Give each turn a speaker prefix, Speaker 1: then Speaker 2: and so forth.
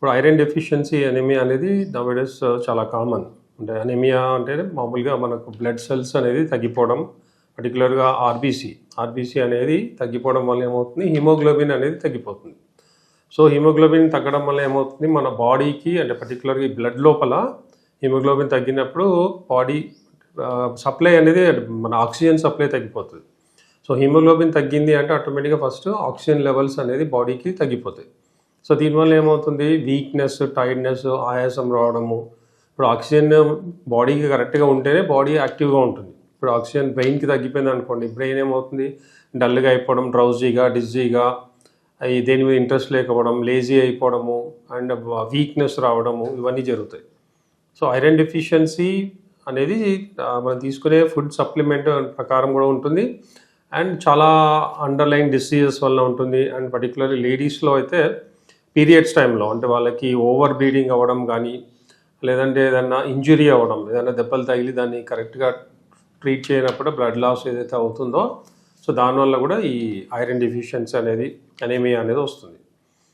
Speaker 1: ఇప్పుడు iron deficiency anaemia అనేది నౌడేస్ చాలా కామన్. అంటే అనీమియా అంటే మామూలుగా మనకు బ్లడ్ సెల్స్ అనేది తగ్గిపోవడం, పర్టికులర్గా ఆర్బీసీ అనేది తగ్గిపోవడం వల్ల ఏమవుతుంది, హిమోగ్లోబిన్ అనేది తగ్గిపోతుంది. సో హిమోగ్లోబిన్ తగ్గడం వల్ల ఏమవుతుంది, మన బాడీకి అంటే పర్టికులర్గా ఈ బ్లడ్ లోపల హిమోగ్లోబిన్ తగ్గినప్పుడు బాడీ సప్లై అనేది మన ఆక్సిజన్ సప్లై తగ్గిపోతుంది. సో హిమోగ్లోబిన్ తగ్గింది అంటే ఆటోమేటిక్గా ఫస్ట్ ఆక్సిజన్ లెవెల్స్ అనేది బాడీకి తగ్గిపోతాయి. సో దీనివల్ల ఏమవుతుంది, వీక్నెస్, టైర్డ్నెస్, ఆయాసం రావడము. ఇప్పుడు ఆక్సిజన్ బాడీకి కరెక్ట్గా ఉంటేనే బాడీ యాక్టివ్గా ఉంటుంది. ఇప్పుడు ఆక్సిజన్ బ్రెయిన్కి తగ్గిపోయింది అనుకోండి, బ్రెయిన్ ఏమవుతుంది, డల్గా అయిపోవడం, డ్రౌజీగా, డిజీగా, దేని మీద ఇంట్రెస్ట్ లేకపోవడం, లేజీ అయిపోవడము అండ్ వీక్నెస్ రావడము, ఇవన్నీ జరుగుతాయి. సో ఐరన్ డెఫిషియన్సీ అనేది మనం తీసుకునే ఫుడ్ సప్లిమెంట్ ప్రకారం కూడా ఉంటుంది అండ్ చాలా అండర్లైన్ డిసీజెస్ వల్ల ఉంటుంది. అండ్ పర్టికులర్లీ లేడీస్లో అయితే పీరియడ్స్ టైంలో అంటే వాళ్ళకి ఓవర్ బ్లీడింగ్ అవ్వడం కానీ, లేదంటే ఏదన్నా ఇంజురీ అవ్వడం, ఏదైనా దెబ్బలు తగిలి దాన్ని కరెక్ట్గా ట్రీట్ చేయనప్పుడు బ్లడ్ లాస్ ఏదైతే అవుతుందో, సో దానివల్ల కూడా ఈ ఐరన్ డెఫిషియన్సీ అనేది, అనీమియా అనేది వస్తుంది.